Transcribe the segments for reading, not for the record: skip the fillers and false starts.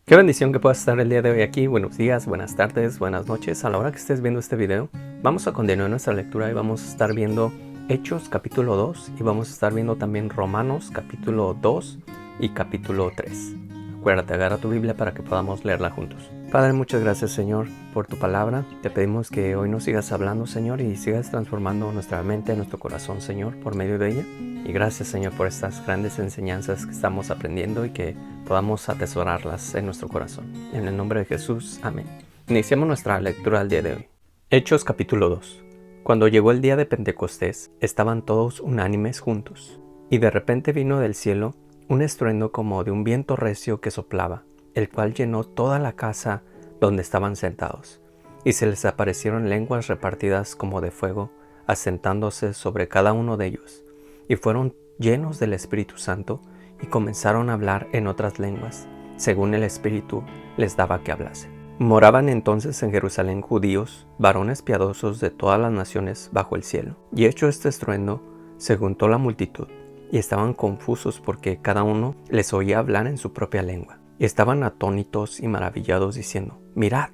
Qué bendición que puedas estar el día de hoy aquí. Buenos días, buenas tardes, buenas noches. A la hora que estés viendo este video, vamos a continuar nuestra lectura y vamos a estar viendo Hechos capítulo 2 y vamos a estar viendo también Romanos capítulo 2 y capítulo 3. Acuérdate, agarra tu Biblia para que podamos leerla juntos. Padre, muchas gracias, Señor, por tu palabra. Te pedimos que hoy nos sigas hablando, Señor, y sigas transformando nuestra mente, nuestro corazón, Señor, por medio de ella. Y gracias, Señor, por estas grandes enseñanzas que estamos aprendiendo y que podamos atesorarlas en nuestro corazón. En el nombre de Jesús, amén. Iniciamos nuestra lectura al día de hoy. Hechos capítulo 2. Cuando llegó el día de Pentecostés, estaban todos unánimes juntos. Y de repente vino del cielo un estruendo como de un viento recio que soplaba, el cual llenó toda la casa donde estaban sentados. Y se les aparecieron lenguas repartidas como de fuego, asentándose sobre cada uno de ellos. Y fueron llenos del Espíritu Santo, y comenzaron a hablar en otras lenguas, según el Espíritu les daba que hablasen. Moraban entonces en Jerusalén judíos, varones piadosos de todas las naciones bajo el cielo. Y hecho este estruendo, se juntó la multitud, y estaban confusos porque cada uno les oía hablar en su propia lengua. Y estaban atónitos y maravillados diciendo: Mirad,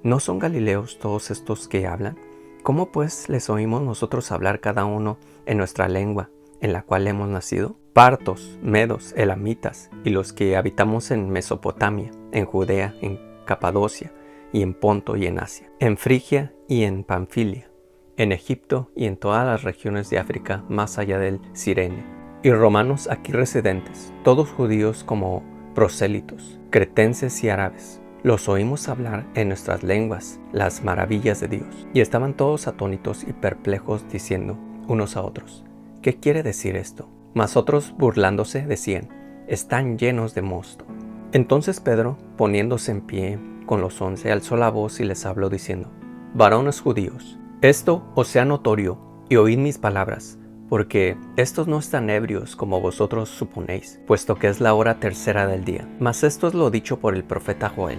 ¿no son galileos todos estos que hablan? ¿Cómo pues les oímos nosotros hablar cada uno en nuestra lengua, en la cual hemos nacido? Partos, medos, elamitas, y los que habitamos en Mesopotamia, en Judea, en Capadocia, y en Ponto y en Asia, en Frigia y en Panfilia, en Egipto y en todas las regiones de África más allá del Cirene, y romanos aquí residentes, todos judíos como prosélitos, cretenses y árabes. Los oímos hablar en nuestras lenguas las maravillas de Dios. Y estaban todos atónitos y perplejos, diciendo unos a otros: ¿Qué quiere decir esto? Mas otros, burlándose, decían: Están llenos de mosto. Entonces Pedro, poniéndose en pie con los 11, alzó la voz y les habló diciendo: Varones judíos, esto os sea notorio, y oíd mis palabras, porque estos no están ebrios como vosotros suponéis, puesto que es la hora tercera del día. Mas esto es lo dicho por el profeta Joel.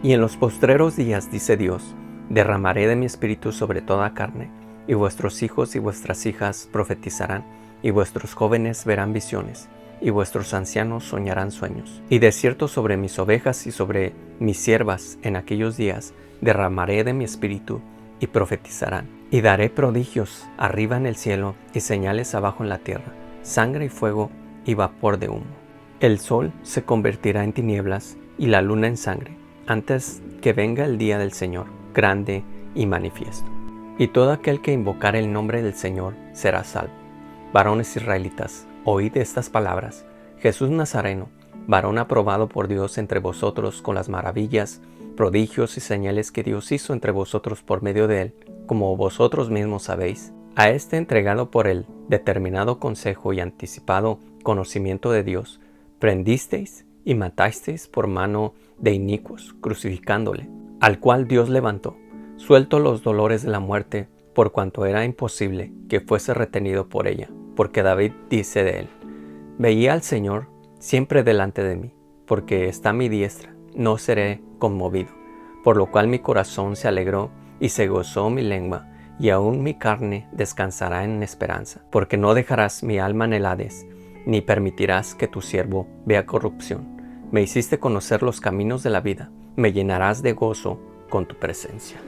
Y en los postreros días, dice Dios, derramaré de mi espíritu sobre toda carne, y vuestros hijos y vuestras hijas profetizarán, y vuestros jóvenes verán visiones, y vuestros ancianos soñarán sueños. Y de cierto sobre mis ovejas y sobre mis siervas en aquellos días derramaré de mi espíritu, y profetizarán. Y daré prodigios arriba en el cielo y señales abajo en la tierra, sangre y fuego y vapor de humo. El sol se convertirá en tinieblas y la luna en sangre, antes que venga el día del Señor, grande y manifiesto. Y todo aquel que invocare el nombre del Señor será salvo. Varones israelitas, oíd estas palabras: Jesús Nazareno, varón aprobado por Dios entre vosotros con las maravillas, prodigios y señales que Dios hizo entre vosotros por medio de él, como vosotros mismos sabéis. A este entregado por el determinado consejo y anticipado conocimiento de Dios, prendisteis y matasteis por mano de inicuos, crucificándole, al cual Dios levantó, suelto los dolores de la muerte, por cuanto era imposible que fuese retenido por ella. Porque David dice de él: Veía al Señor siempre delante de mí, porque está a mi diestra, no seré conmovido. Por lo cual mi corazón se alegró y se gozó mi lengua, y aún mi carne descansará en esperanza. Porque no dejarás mi alma en el Hades, ni permitirás que tu siervo vea corrupción. Me hiciste conocer los caminos de la vida, me llenarás de gozo con tu presencia.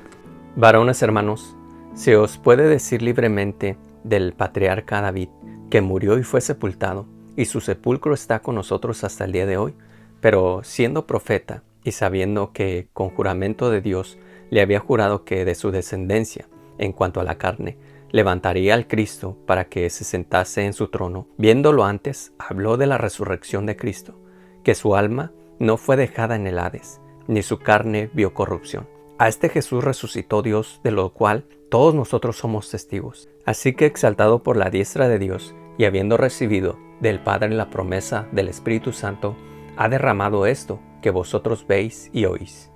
Varones hermanos, se os puede decir libremente del patriarca David, que murió y fue sepultado, y su sepulcro está con nosotros hasta el día de hoy. Pero siendo profeta, y sabiendo que con juramento de Dios le había jurado que de su descendencia, en cuanto a la carne, levantaría al Cristo para que se sentase en su trono, viéndolo antes, habló de la resurrección de Cristo, que su alma no fue dejada en el Hades, ni su carne vio corrupción. A este Jesús resucitó Dios, de lo cual todos nosotros somos testigos. Así que, exaltado por la diestra de Dios, y habiendo recibido del Padre la promesa del Espíritu Santo, ha derramado esto que vosotros veis y oís.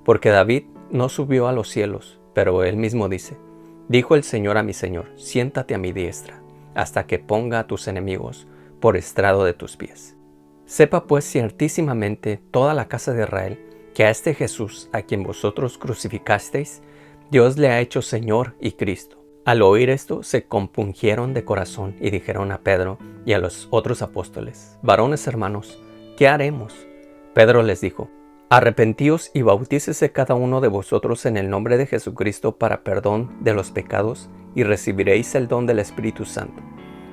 Porque David no subió a los cielos, pero él mismo dice: Dijo el Señor a mi Señor: Siéntate a mi diestra, hasta que ponga a tus enemigos por estrado de tus pies. Sepa pues ciertísimamente toda la casa de Israel, que a este Jesús, a quien vosotros crucificasteis, Dios le ha hecho Señor y Cristo. Al oír esto, se compungieron de corazón y dijeron a Pedro y a los otros apóstoles: Varones hermanos, ¿qué haremos? Pedro les dijo: Arrepentíos y bautícese cada uno de vosotros en el nombre de Jesucristo para perdón de los pecados, y recibiréis el don del Espíritu Santo.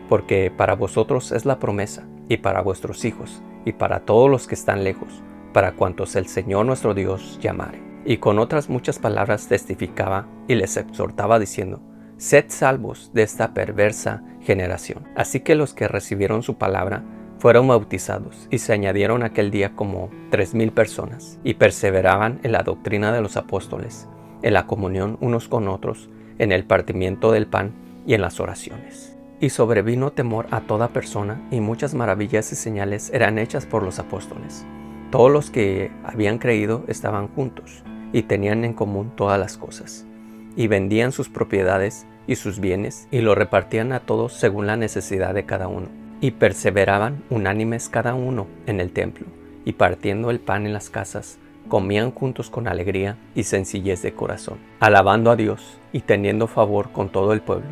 Porque para vosotros es la promesa, y para vuestros hijos, y para todos los que están lejos, para cuantos el Señor nuestro Dios llamare. Y con otras muchas palabras testificaba y les exhortaba diciendo: Sed salvos de esta perversa generación. Así que los que recibieron su palabra fueron bautizados, y se añadieron aquel día como 3,000 personas, y perseveraban en la doctrina de los apóstoles, en la comunión unos con otros, en el partimiento del pan y en las oraciones. Y sobrevino temor a toda persona, y muchas maravillas y señales eran hechas por los apóstoles. Todos los que habían creído estaban juntos, y tenían en común todas las cosas, y vendían sus propiedades y sus bienes, y lo repartían a todos según la necesidad de cada uno. Y perseveraban unánimes cada uno en el templo, y partiendo el pan en las casas, comían juntos con alegría y sencillez de corazón, alabando a Dios y teniendo favor con todo el pueblo.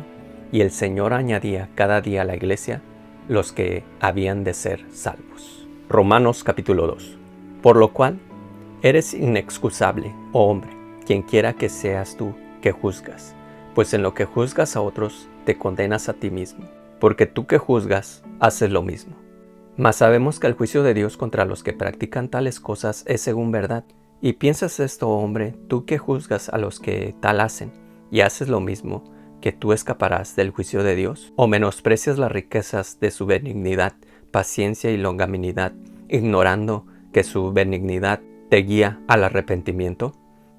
Y el Señor añadía cada día a la iglesia los que habían de ser salvos. Romanos capítulo 2. Por lo cual, eres inexcusable, oh hombre, quien quiera que seas tú que juzgas, pues en lo que juzgas a otros, te condenas a ti mismo, porque tú que juzgas, haces lo mismo. Mas sabemos que el juicio de Dios contra los que practican tales cosas es según verdad. Y piensas esto, hombre, tú que juzgas a los que tal hacen, y haces lo mismo, que tú escaparás del juicio de Dios, o menosprecias las riquezas de su benignidad, paciencia y longanimidad, ignorando que su benignidad te guía al arrepentimiento.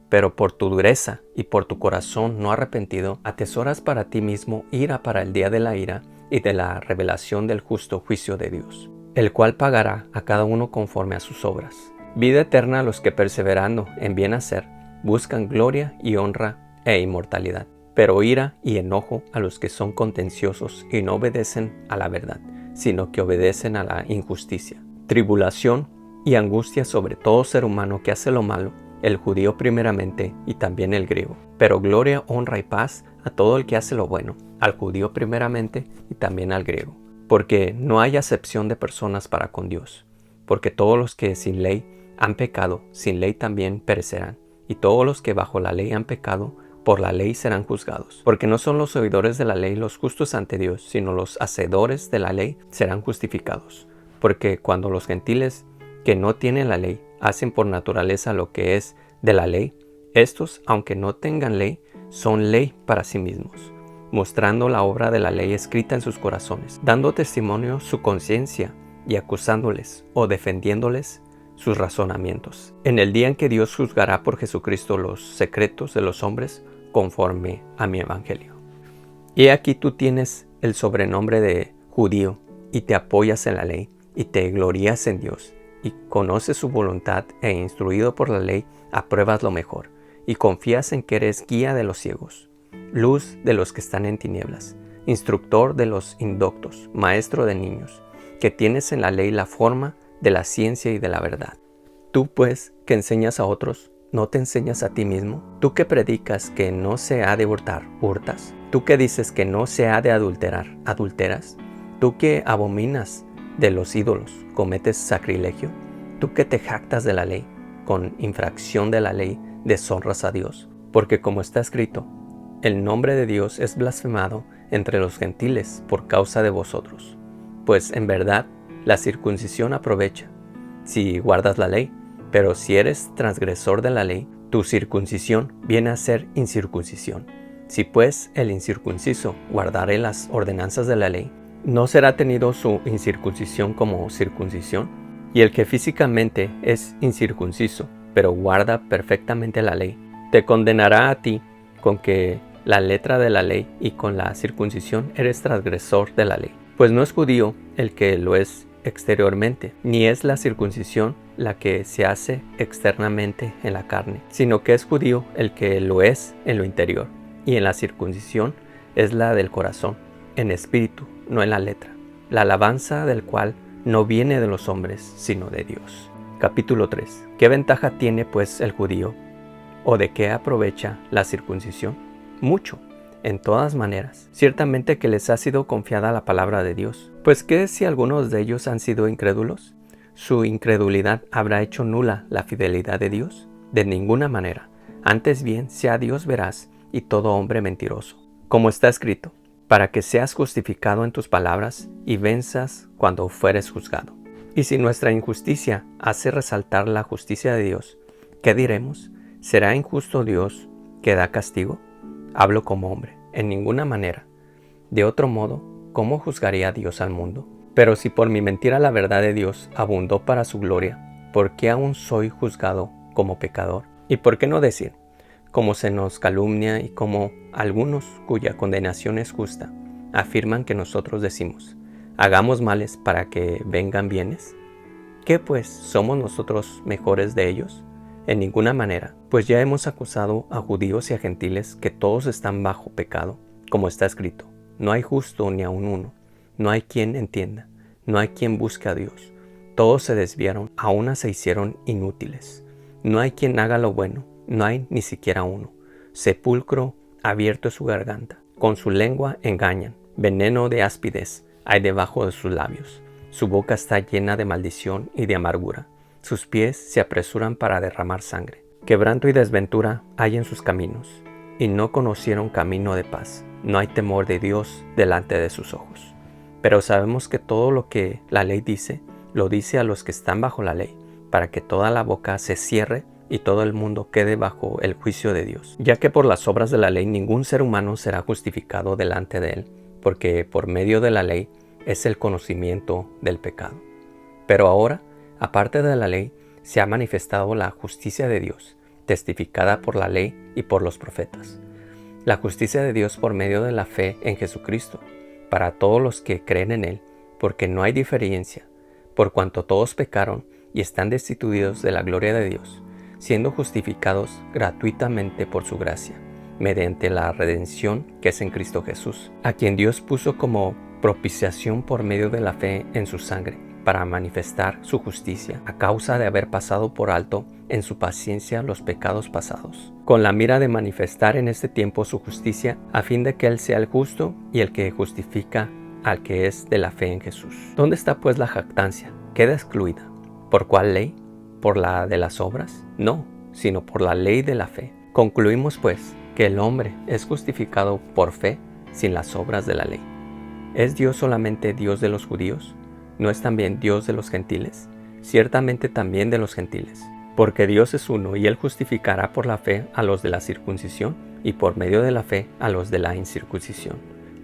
Pero por tu dureza y por tu corazón no arrepentido, atesoras para ti mismo ira para el día de la ira y de la revelación del justo juicio de Dios, el cual pagará a cada uno conforme a sus obras. Vida eterna a los que perseverando en bien hacer, buscan gloria y honra e inmortalidad, pero ira y enojo a los que son contenciosos y no obedecen a la verdad, sino que obedecen a la injusticia. Tribulación y angustia sobre todo ser humano que hace lo malo, el judío primeramente y también el griego. Pero gloria, honra y paz a todo el que hace lo bueno, al judío primeramente y también al griego. Porque no hay acepción de personas para con Dios. Porque todos los que sin ley han pecado, sin ley también perecerán. Y todos los que bajo la ley han pecado, por la ley serán juzgados. Porque no son los oidores de la ley los justos ante Dios, sino los hacedores de la ley serán justificados. Porque cuando los gentiles que no tienen la ley hacen por naturaleza lo que es de la ley, estos, aunque no tengan ley, son ley para sí mismos, mostrando la obra de la ley escrita en sus corazones, dando testimonio su conciencia y acusándoles o defendiéndoles sus razonamientos, en el día en que Dios juzgará por Jesucristo los secretos de los hombres conforme a mi evangelio. Y aquí tú tienes el sobrenombre de judío y te apoyas en la ley y te glorías en Dios y conoces su voluntad e instruido por la ley apruebas lo mejor y confías en que eres guía de los ciegos, luz de los que están en tinieblas, instructor de los indoctos, maestro de niños, que tienes en la ley la forma de la ciencia y de la verdad. Tú pues, que enseñas a otros, ¿no te enseñas a ti mismo? Tú que predicas que no se ha de hurtar, ¿hurtas? Tú que dices que no se ha de adulterar, ¿adulteras? Tú que abominas de los ídolos, ¿cometes sacrilegio? Tú que te jactas de la ley, con infracción de la ley, deshonras a Dios. Porque como está escrito, el nombre de Dios es blasfemado entre los gentiles por causa de vosotros. Pues en verdad, la circuncisión aprovecha, si guardas la ley, pero si eres transgresor de la ley, tu circuncisión viene a ser incircuncisión. Si pues el incircunciso guardare las ordenanzas de la ley, ¿no será tenido su incircuncisión como circuncisión? Y el que físicamente es incircunciso, pero guarda perfectamente la ley, te condenará a ti con que la letra de la ley y con la circuncisión eres transgresor de la ley. Pues no es judío el que lo es exteriormente, ni es la circuncisión la que se hace externamente en la carne, sino que es judío el que lo es en lo interior, y en la circuncisión es la del corazón, en espíritu, no en la letra, la alabanza del cual no viene de los hombres, sino de Dios. Capítulo 3. ¿Qué ventaja tiene pues el judío? ¿O de qué aprovecha la circuncisión? Mucho, en todas maneras. Ciertamente que les ha sido confiada la palabra de Dios. Pues ¿qué si algunos de ellos han sido incrédulos? ¿Su incredulidad habrá hecho nula la fidelidad de Dios? De ninguna manera. Antes bien, sea Dios veraz y todo hombre mentiroso. Como está escrito, para que seas justificado en tus palabras y venzas cuando fueres juzgado. Y si nuestra injusticia hace resaltar la justicia de Dios, ¿qué diremos? ¿Será injusto Dios que da castigo? Hablo como hombre, en ninguna manera. De otro modo, ¿cómo juzgaría Dios al mundo? Pero si por mi mentira la verdad de Dios abundó para su gloria, ¿por qué aún soy juzgado como pecador? ¿Y por qué no decir, como se nos calumnia y como algunos cuya condenación es justa, afirman que nosotros decimos, hagamos males para que vengan bienes? ¿Qué pues, somos nosotros mejores de ellos? En ninguna manera, pues ya hemos acusado a judíos y a gentiles que todos están bajo pecado, como está escrito, no hay justo ni aun uno. No hay quien entienda, no hay quien busque a Dios. Todos se desviaron, a una se hicieron inútiles. No hay quien haga lo bueno, no hay ni siquiera uno. Sepulcro abierto es su garganta. Con su lengua engañan. Veneno de áspides hay debajo de sus labios. Su boca está llena de maldición y de amargura. Sus pies se apresuran para derramar sangre. Quebranto y desventura hay en sus caminos. Y no conocieron camino de paz. No hay temor de Dios delante de sus ojos. Pero sabemos que todo lo que la ley dice, lo dice a los que están bajo la ley, para que toda la boca se cierre y todo el mundo quede bajo el juicio de Dios. Ya que por las obras de la ley ningún ser humano será justificado delante de él, porque por medio de la ley es el conocimiento del pecado. Pero ahora, aparte de la ley, se ha manifestado la justicia de Dios, testificada por la ley y por los profetas. La justicia de Dios por medio de la fe en Jesucristo, para todos los que creen en Él, porque no hay diferencia, por cuanto todos pecaron y están destituidos de la gloria de Dios, siendo justificados gratuitamente por su gracia, mediante la redención que es en Cristo Jesús, a quien Dios puso como propiciación por medio de la fe en su sangre, para manifestar su justicia, a causa de haber pasado por alto en su paciencia los pecados pasados, con la mira de manifestar en este tiempo su justicia, a fin de que Él sea el justo y el que justifica al que es de la fe en Jesús. ¿Dónde está pues la jactancia? Queda excluida. ¿Por cuál ley? ¿Por la de las obras? No, sino por la ley de la fe. Concluimos pues que el hombre es justificado por fe sin las obras de la ley. ¿Es Dios solamente Dios de los judíos? ¿No es también Dios de los gentiles? Ciertamente también de los gentiles. Porque Dios es uno y Él justificará por la fe a los de la circuncisión y por medio de la fe a los de la incircuncisión.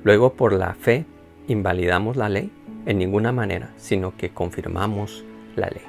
Luego por la fe invalidamos la ley en ninguna manera, sino que confirmamos la ley.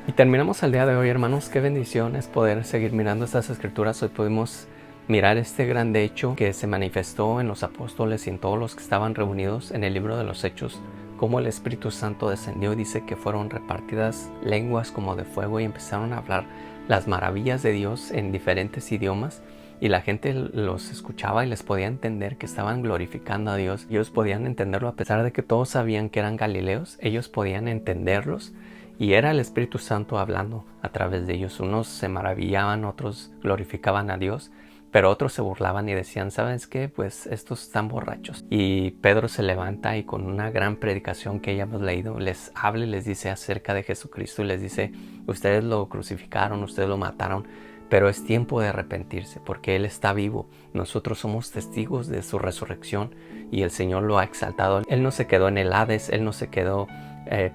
Y terminamos el día de hoy, hermanos. Qué bendición es poder seguir mirando estas escrituras. Hoy pudimos mirar este gran hecho que se manifestó en los apóstoles y en todos los que estaban reunidos en el libro de los Hechos, cómo el Espíritu Santo descendió y dice que fueron repartidas lenguas como de fuego y empezaron a hablar las maravillas de Dios en diferentes idiomas, y la gente los escuchaba y les podía entender que estaban glorificando a Dios. Ellos podían entenderlo a pesar de que todos sabían que eran galileos, ellos podían entenderlos y era el Espíritu Santo hablando a través de ellos. Unos se maravillaban, otros glorificaban a Dios, pero otros se burlaban y decían, ¿sabes qué? Pues estos están borrachos. Y Pedro se levanta y con una gran predicación que ya hemos leído, les habla y les dice acerca de Jesucristo y les dice, ustedes lo crucificaron, ustedes lo mataron, pero es tiempo de arrepentirse porque Él está vivo. Nosotros somos testigos de su resurrección y el Señor lo ha exaltado. Él no se quedó en el Hades, Él no se quedó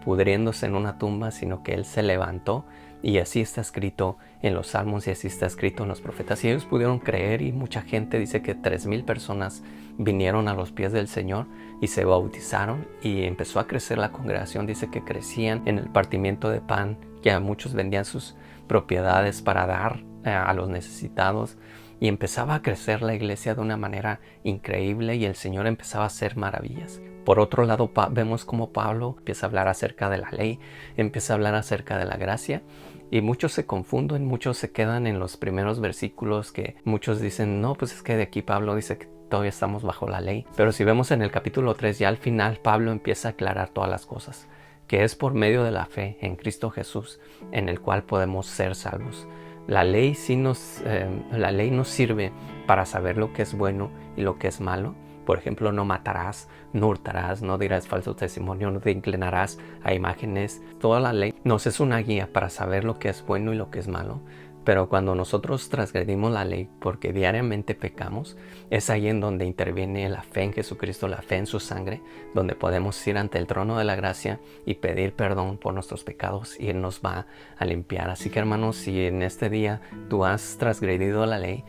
pudriéndose en una tumba, sino que Él se levantó. Y así está escrito en los Salmos y así está escrito en los profetas. Y ellos pudieron creer y mucha gente, dice que 3,000 personas vinieron a los pies del Señor y se bautizaron y empezó a crecer la congregación. Dice que crecían en el partimiento de pan, que a muchos vendían sus propiedades para dar a los necesitados. Y empezaba a crecer la iglesia de una manera increíble y el Señor empezaba a hacer maravillas. Por otro lado, vemos como Pablo empieza a hablar acerca de la ley, empieza a hablar acerca de la gracia y muchos se confunden, muchos se quedan en los primeros versículos que muchos dicen, no, pues es que de aquí Pablo dice que todavía estamos bajo la ley. Pero si vemos en el capítulo 3, ya al final Pablo empieza a aclarar todas las cosas, que es por medio de la fe en Cristo Jesús en el cual podemos ser salvos. La ley nos sirve para saber lo que es bueno y lo que es malo, Por ejemplo, no matarás, no hurtarás, no dirás falso testimonio, no te inclinarás a imágenes. Toda la ley nos es una guía para saber lo que es bueno y lo que es malo. Pero cuando nosotros transgredimos la ley porque diariamente pecamos, es ahí en donde interviene la fe en Jesucristo, la fe en su sangre, donde podemos ir ante el trono de la gracia y pedir perdón por nuestros pecados y Él nos va a limpiar. Así que hermanos, si en este día tú has transgredido la ley,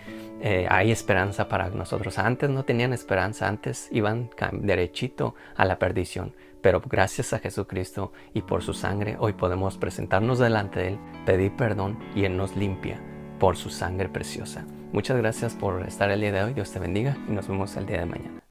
hay esperanza para nosotros. Antes no tenían esperanza, antes iban derechito a la perdición. Pero gracias a Jesucristo y por su sangre, hoy podemos presentarnos delante de Él, pedir perdón y Él nos limpia por su sangre preciosa. Muchas gracias por estar el día de hoy. Dios te bendiga y nos vemos el día de mañana.